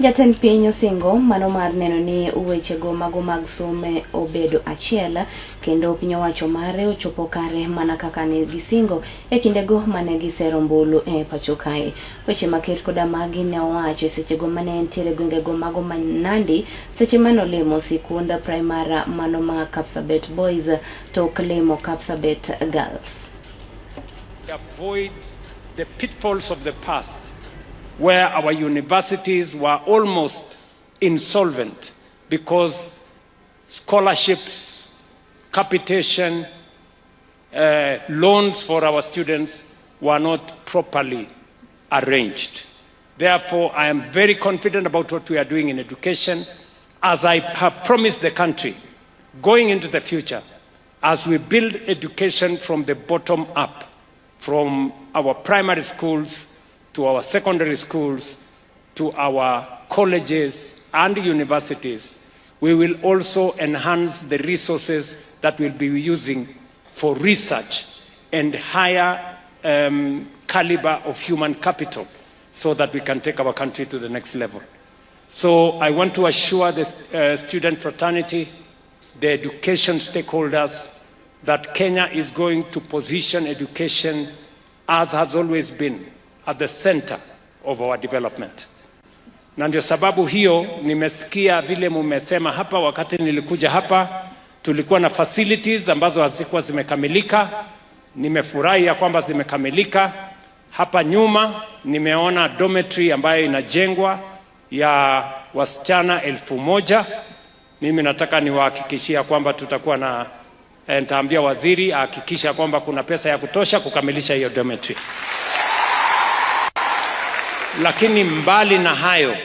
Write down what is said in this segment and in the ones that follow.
Jatend piny osingo mano mar neno ni wechego mago mag some obedo achiel kendo piny owacho mare ochopo kare mana kaka ne gisingo e kindego mane gisero ombulu e Pachoka. Weche maket koda magi ne owacho sechego mane entiere gwengego mago ma Nandi seche mane olemo sikund primary mano ma Kapsabet Boys to ok lemo Kapsabet Girls. Avoid the pitfalls of the past, where our universities were almost insolvent because scholarships, capitation, loans for our students were not properly arranged. Therefore, I am very confident about what we are doing in education, as I have promised the country, going into the future, as we build education from the bottom up, from our primary schools to our secondary schools, to our colleges and universities. We will also enhance the resources that we'll be using for research and higher caliber of human capital so that we can take our country to the next level. So I want to assure the student fraternity, the education stakeholders, that Kenya is going to position education, as has always been, at the center of our development. Na ndio sababu hiyo nimesikia vile mumesema hapa. Wakati nilikuja hapa tulikuwa na facilities ambazo hazikuwa zimekamilika. Nimefurahi ya kwamba zimekamilika. Hapa nyuma nimeona dormitory ambayo inajengwa ya wasichana 1000. Mimi nataka niwahakikishia kwamba tutakuwa na, nitaambia waziri ahakikisha kwamba kuna pesa ya kutosha kukamilisha hiyo dormitory. Lakini mbali na hayo,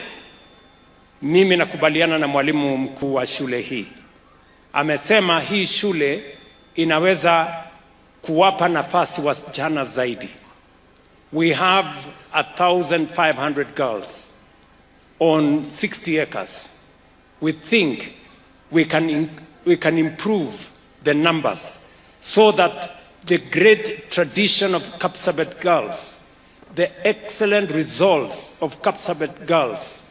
mimi nakubaliana na mwalimu mkuu wa shule hii. Amesema hii shule inaweza kuwapa nafasi wasichana zaidi. We have 1,500 girls on 60 acres. We think we can improve the numbers so that the great tradition of Kapsabet girls, the excellent results of Kapsabet girls